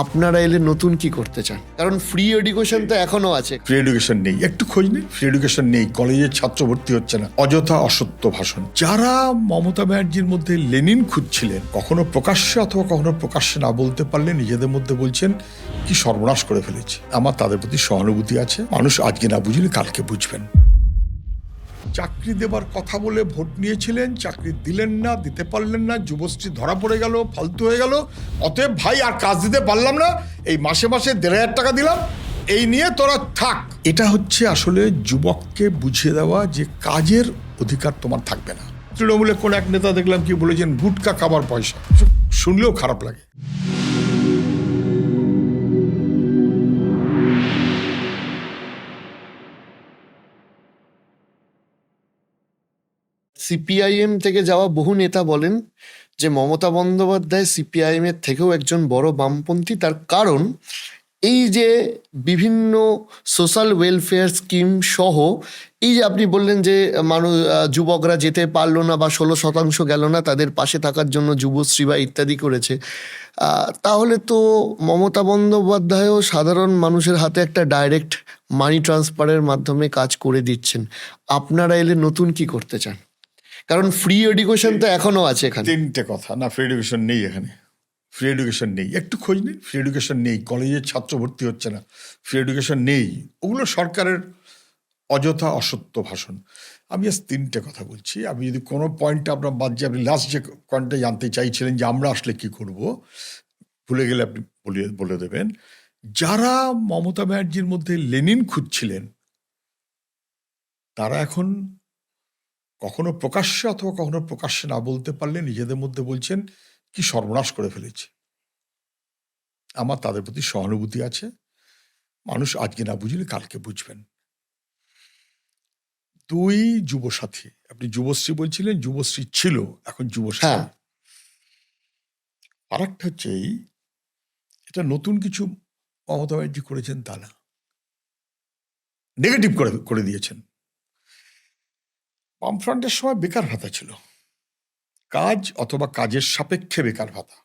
আপনারা এলে নতুন কি করতে চান? কারণ ফ্রি এডুকেশন তো এখনো আছে। ফ্রি এডুকেশন নেই, একটু খোঁজ নেই। ফ্রি এডুকেশন নেই, কলেজের ছাত্র ভর্তি হচ্ছে না, অযথা অসত্য ভাষণ। যারা মমতা ব্যানার্জির মধ্যে লেনিন খুঁজছিলেন, কখনো প্রকাশ্যে অথবা কখনো প্রকাশ্যে না বলতে পারলে নিজেদের মধ্যে বলছেন কি সর্বনাশ করে ফেলেছে। আমার তাদের প্রতি সহানুভূতি আছে। মানুষ আজকে না বুঝলে কালকে বুঝবেন। চাকরি দেবার কথা বলে ভোট নিয়েছিলেন, চাকরি দিলেন না, দিতে পারলেন না, যুবশ্রী ধরা পড়ে গেল, ফালতু হয়ে গেল। অতএব ভাই আর কাজ দিতে পারলাম না, এই মাসে মাসে ১,৫০০ টাকা দিলাম, এই নিয়ে তোরা থাক। এটা হচ্ছে আসলে যুবককে বুঝিয়ে দেওয়া যে কাজের অধিকার তোমার থাকবে না। তৃণমূলের কোন এক নেতা দেখলাম কি বলেছেন, গুটকা খাবার পয়সা। শুনলেও খারাপ লাগে। সিপিআইএম থেকে যাওয়া বহু নেতা বলেন যে মমতা বন্দ্যোপাধ্যায় সিপিআইএম এর থেকেও একজন বড় বামপন্থী। তার কারণ এই যে বিভিন্ন সোশ্যাল ওয়েলফেয়ার স্কিম সহ, এই যে আপনি বললেন যে যুবকরা যেতে পারলো না বা 16% গেল না, তাদের পাশে থাকার জন্য যুবশ্রী বা ইত্যাদি করেছে। তাহলে তো মমতা বন্দ্যোপাধ্যায়ও সাধারণ মানুষের হাতে একটা ডাইরেক্ট মানি ট্রান্সফারের মাধ্যমে কাজ করে দিচ্ছেন। আপনারা এলে নতুন কি করতে চান? কারণ ফ্রি এডুকেশন তো এখনো আছে এখানে। তিনটে কথা না, ফ্রি এডুকেশন নেই এখানে। ফ্রি এডুকেশন নেই, একটু খোঁজ নেই। ফ্রি এডুকেশন নেই, কলেজের ছাত্র ভর্তি হচ্ছে না, ফ্রি এডুকেশন নেই। ওগুলো সরকারের অযথা অসত্য ভাষণ। আমি আজ তিনটে কথা বলছি। আমি যদি কোনো পয়েন্টটা আপনার বাদ যে আপনি লাস্ট যে পয়েন্টটা জানতে চাইছিলেন যে আমরা আসলে কি করব, ভুলে গেলে আপনি বলে দেবেন। যারা মমতা ব্যানার্জির মধ্যে লেনিন খুঁজছিলেন, তারা এখন কখনো প্রকাশ্যে অথবা কখনো প্রকাশ্যে না বলতে পারলে নিজেদের মধ্যে বলছেন কি সর্বনাশ করে ফেলেছে। আমার তাদের প্রতি সহানুভূতি আছে। মানুষ আজকে না বুঝলে কালকে বুঝবেন। 2 যুবসাথী, আপনি যুবশ্রী বলছিলেন, যুবশ্রী ছিল, এখন যুবসাথী। হ্যাঁ, আরেকটা হচ্ছে এটা নতুন কিছু মমতা ব্যানার্জি করেছেন তা না, নেগেটিভ করে দিয়েছেন। বামফ্রন্টের সময় বেকার ভাতা ছিল, কাজ অথবা কাজের সাপেক্ষে বেকার ভাতা।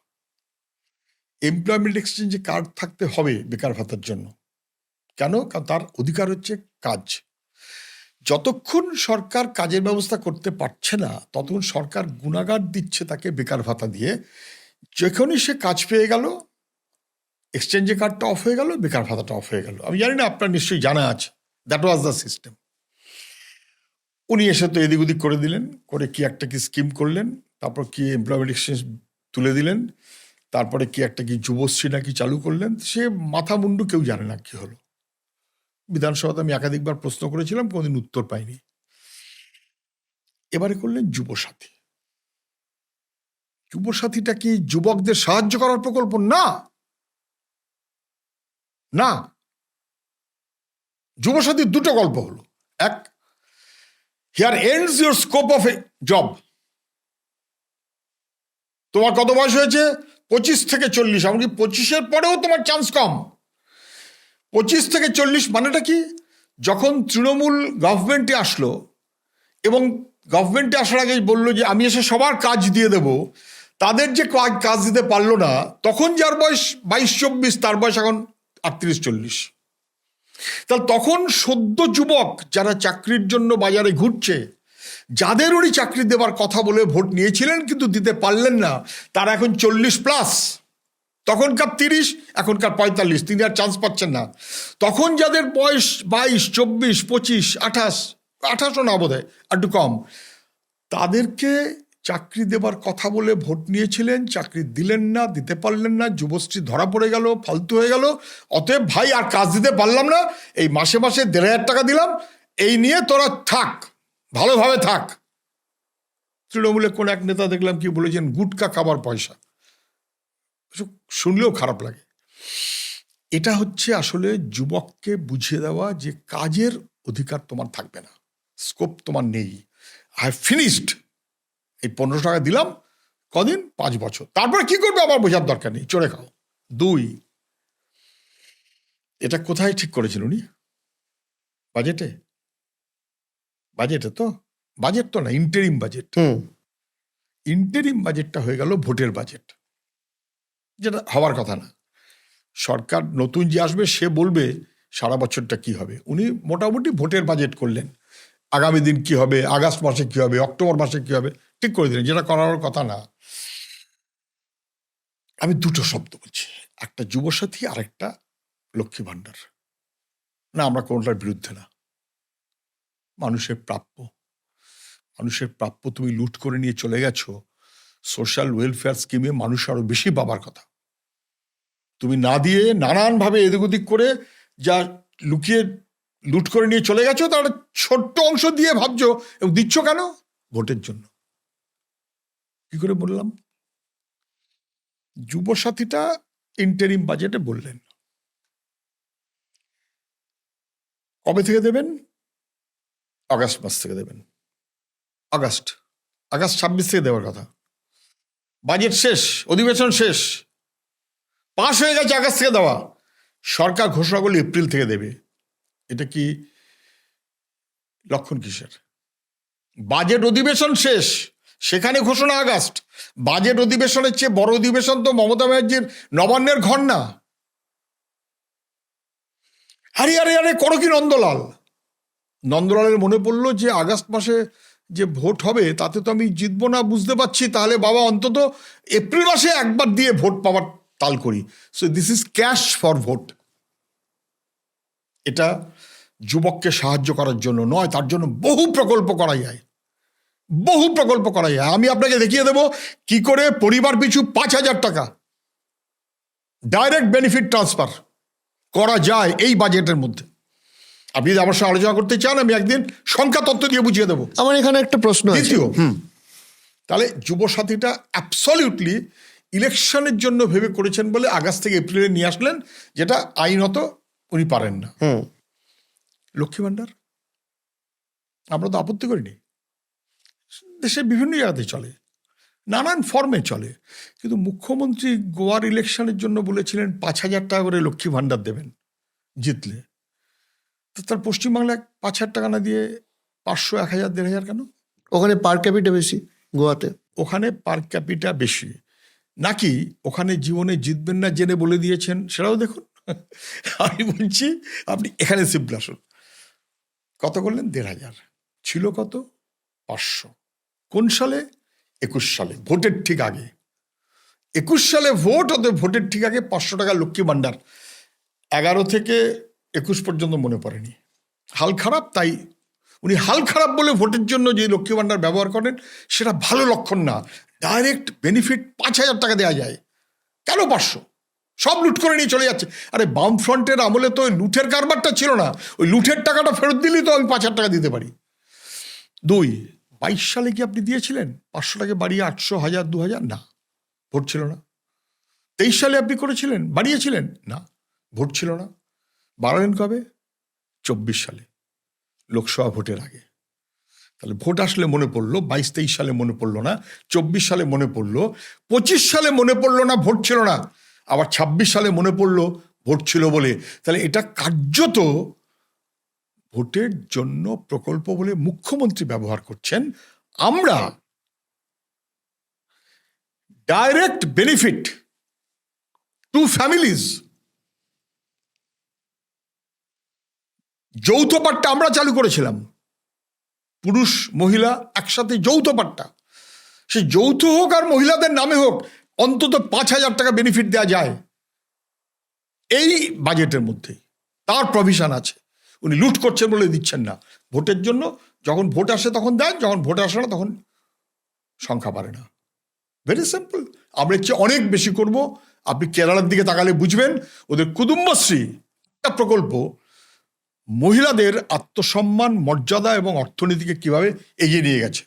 এমপ্লয়মেন্ট এক্সচেঞ্জে কার্ড থাকতে হবে বেকার ভাতার জন্য। কেন? কারণ তার অধিকার হচ্ছে কাজ। যতক্ষণ সরকার কাজের ব্যবস্থা করতে পারছে না, ততক্ষণ সরকার গুণাগার দিচ্ছে তাকে বেকার ভাতা দিয়ে। যখনই সে কাজ পেয়ে গেল, এক্সচেঞ্জে কার্ডটা অফ হয়ে গেল, বেকার ভাতাটা অফ হয়ে গেল। আমি জানি না, আপনার নিশ্চয়ই জানা আছে। That was the system. উনি এসে তো এদিক ওদিক করে দিলেন, করে কি একটা কি স্কিম করলেন, তারপর কি এমপ্লয়মেন্ট এক্সচেঞ্জ তুলে দিলেন, তারপরে কি একটা কি যুবশ্রী নাকি চালু করলেন। সে মাথা মুন্ডু কেউ জানে না কি হলো। বিধানসভাতে আমি একাধিকবার প্রশ্ন করেছিলাম, কোনোদিন উত্তর পাইনি। এবারে করলেন যুবসাথী। যুবসাথীটা কি যুবকদের সাহায্য করার প্রকল্প? না, না। যুবসাথীর দুটো গল্প হলো। এক, here ends your scope of A job. তোমার কত বয়স হয়েছে? 25 থেকে 40। এমনকি 25-এর পরেও তোমার চান্স কম। 25 থেকে 40 মানেটা কি? যখন তৃণমূল গভর্নমেন্টে আসলো এবং গভর্নমেন্টে আসার আগেই বললো যে আমি এসে সবার কাজ দিয়ে দেব, তাদের যে কাজ দিতে পারলো না, তখন যার বয়স 22-24, তার বয়স এখন 38-40। তাহলে তখন সদ্য যুবক যারা চাকরির জন্য বাজারে ঘুরছে, যাদের উনি চাকরি দেবার কথা বলে ভোট নিয়েছিলেন কিন্তু দিতে পারলেন না, তারা এখন 40+। তখনকার 30, এখনকার 45। তিনি আর চান্স পাচ্ছেন না। তখন যাদের বয়স 22, 24, 25, 28 না বোধ হয়, একটু কম, তাদেরকে চাকরি দেবার কথা বলে ভোট নিয়েছিলেন, চাকরি দিলেন না, দিতে পারলেন না, যুবশ্রী ধরা পড়ে গেল, ফালতু হয়ে গেল। অতএব ভাই আর কাজ দিতে পারলাম না, এই মাসে মাসে ১,৫০০ টাকা দিলাম, এই নিয়ে তোরা থাক, ভালোভাবে থাক। তৃণমূলের কোন এক নেতা দেখলাম কি বলেছেন, গুটকা খাবার পয়সা। শুনলেও খারাপ লাগে। এটা হচ্ছে আসলে যুবককে বুঝিয়ে দেওয়া যে কাজের অধিকার তোমার থাকবে না, স্কোপ তোমার নেই। I have finished. এই 1500 টাকা দিলাম, কদিন? 5 বছর। তারপরে কি করবে আমার বোঝার দরকার নেই, চড়ে খাও। 2, এটা কোথায় ঠিক করেছেন উনি? বাজেটে? বাজেটে তো, বাজেট তো না, ইন্টারিম বাজেট। ইন্টারিম বাজেটটা হয়ে গেল ভোটের বাজেট, যেটা হওয়ার কথা না। সরকার নতুন যে আসবে সে বলবে সারা বছরটা কি হবে। উনি মোটামুটি ভোটের বাজেট করলেন, আগামী দিন কি হবে, আগস্ট মাসে কি হবে, অক্টোবর মাসে কি হবে ঠিক করে দিলেন, যেটা করার কথা না। আমি দুটো শব্দ বলছি, একটা যুবসাথী আর একটা লক্ষ্মী ভাণ্ডার। না, আমরা কোনোটার বিরুদ্ধে না। মানুষের প্রাপ্য, মানুষের প্রাপ্য তুমি লুট করে নিয়ে চলে গেছো। সোশ্যাল ওয়েলফেয়ার স্কিমে মানুষ আরো বেশি পাবার কথা, তুমি না দিয়ে নানানভাবে এদিক ওদিক করে যা লুকিয়ে লুট করে নিয়ে চলে গেছো, তার একটা ছোট্ট অংশ দিয়ে ভাবছো এবং দিচ্ছ কেন? ভোটের জন্য। কি করে বললাম? যুবসাথীটা ইন্টারিম বাজেটে বললেন। কবে থেকে দেবেন? আগস্ট মাস থেকে দেবেন। আগস্ট 26 থেকে দেওয়ার কথা। বাজেট শেষ, অধিবেশন শেষ, পাশ হয়ে গেছে আগস্ট থেকে দেওয়া। সরকার ঘোষণা করলে এপ্রিল থেকে দেবে। এটা কি লক্ষণ কিসের? বাজেট অধিবেশন শেষ, সেখানে ঘোষণা আগস্ট। বাজেট অধিবেশনের চেয়ে বড় অধিবেশন তো মমতা ব্যানার্জির নবান্নের ঘর না। আরে আরে আরে করো কি নন্দলাল? নন্দলালের মনে পড়লো যে আগস্ট মাসে যে ভোট হবে তাতে তো আমি জিতবো না, বুঝতে পারছি, তাহলে বাবা অন্তত এপ্রিল মাসে একবার দিয়ে ভোট পাওয়ার তাল করি। So this is cash for vote. এটা যুবককে সাহায্য করার জন্য নয়, তার জন্য বহু প্রকল্প করা যায়, বহু প্রকল্প করা যায়। আমি আপনাকে দেখিয়ে দেব কি করে পরিবার পিছু 5,000 টাকা ডাইরেক্ট বেনিফিট ট্রান্সফার করা যায় এই বাজেটের মধ্যে। আপনি যদি আমার সঙ্গে আলোচনা করতে চান, আমি একদিন সংখ্যা তত্ত্ব দিয়ে বুঝিয়ে দেবো। আমার এখানে একটা প্রশ্ন আছে। দ্বিতীয়, তাহলে যুবসাথীটা অ্যাবসলিউটলি ইলেকশনের জন্য ভেবে করেছেন বলে আগস্ট থেকে এপ্রিলে নিয়ে আসলেন, যেটা আইনত উনি পারেন না। লক্ষ্মী ভাণ্ডার আমরা তো আপত্তি করিনি, দেশের বিভিন্ন জায়গাতে চলে, নানান ফর্মে চলে। কিন্তু মুখ্যমন্ত্রী গোয়ার ইলেকশনের জন্য বলেছিলেন 5,000 টাকা করে লক্ষ্মী ভাণ্ডার দেবেন জিতলে। তো তার পশ্চিমবাংলায় 5,000 টাকা না দিয়ে 500, 1,000, 1,500 কেন? ওখানে পার ক্যাপিটা বেশি গোয়াতে। ওখানে পার ক্যাপিটা বেশি নাকি ওখানে জীবনে জিতবেন না জেনে বলে দিয়েছেন সেটাও দেখুন। আমি বলছি আপনি এখানে সিম্পল আসুন। কত করলেন? 1,500। ছিল কত? 500। কোন সালে? 21 সালে, ভোটের ঠিক আগে। 21 সালে ভোট হতে ভোটের ঠিক আগে 500 টাকা লক্ষ্মী ভাণ্ডার। 11 থেকে 21 পর্যন্ত মনে পড়েনি, হাল খারাপ। তাই উনি হাল খারাপ বলে ভোটের জন্য যে লক্ষ্মী ভাণ্ডার ব্যবহার করেন সেটা ভালো লক্ষণ না। ডাইরেক্ট বেনিফিট 5,000 টাকা দেওয়া যায়, কেন 500? সব লুট করে নিয়ে চলে যাচ্ছে। আরে বাম ফ্রন্টের আমলে তো ওই লুঠের কারবারটা ছিল না, ওই লুঠের টাকাটা ফেরত দিলেই তো আমি 5,000 টাকা দিতে পারি। 2, 22 সালে কি আপনি দিয়েছিলেন 500 টাকা বাড়িয়ে 800, 1,000, 2,000? না, ভোট ছিল না। 23 সালে আপনি করেছিলেন, বাড়িয়েছিলেন? না, ভোট ছিল না। বাড়ালেন কবে? 24 সালে, লোকসভা ভোটের আগে। তাহলে ভোট আসলে মনে পড়লো, 22-23 সালে মনে পড়লো না, 24 সালে মনে পড়লো, 25 সালে মনে পড়লো না ভোট ছিল না, আবার 26 সালে মনে পড়লো ভোট ছিল বলে। তাহলে এটা কার্যত ভোটের জন্য প্রকল্প বলে মুখ্যমন্ত্রী ব্যবহার করছেন। আমরা ডাইরেক্ট বেনিফিট টু ফ্যামিলিজ, যৌথ পাট্টা আমরা চালু করেছিলাম, পুরুষ মহিলা একসাথে যৌথ পাট্টা। সে যৌথ হোক আর মহিলাদের নামে হোক, অন্তত 5,000 টাকা বেনিফিট দেওয়া যায় এই বাজেটের মধ্যেই। তার প্রভিশন আছে। উনি লুট করছেন বলে দিচ্ছেন না। ভোটের জন্য যখন ভোট আসে তখন দেন, যখন ভোট আসে না তখন সংখ্যা বাড়ে না। Very simple. আমরা চেয়ে অনেক বেশি করব। আপনি কেরালার দিকে তাকালে বুঝবেন, ওদের কুটুম্বশ্রী একটা প্রকল্প মহিলাদের আত্মসম্মান, মর্যাদা এবং অর্থনীতিকে কিভাবে এগিয়ে নিয়ে গেছে।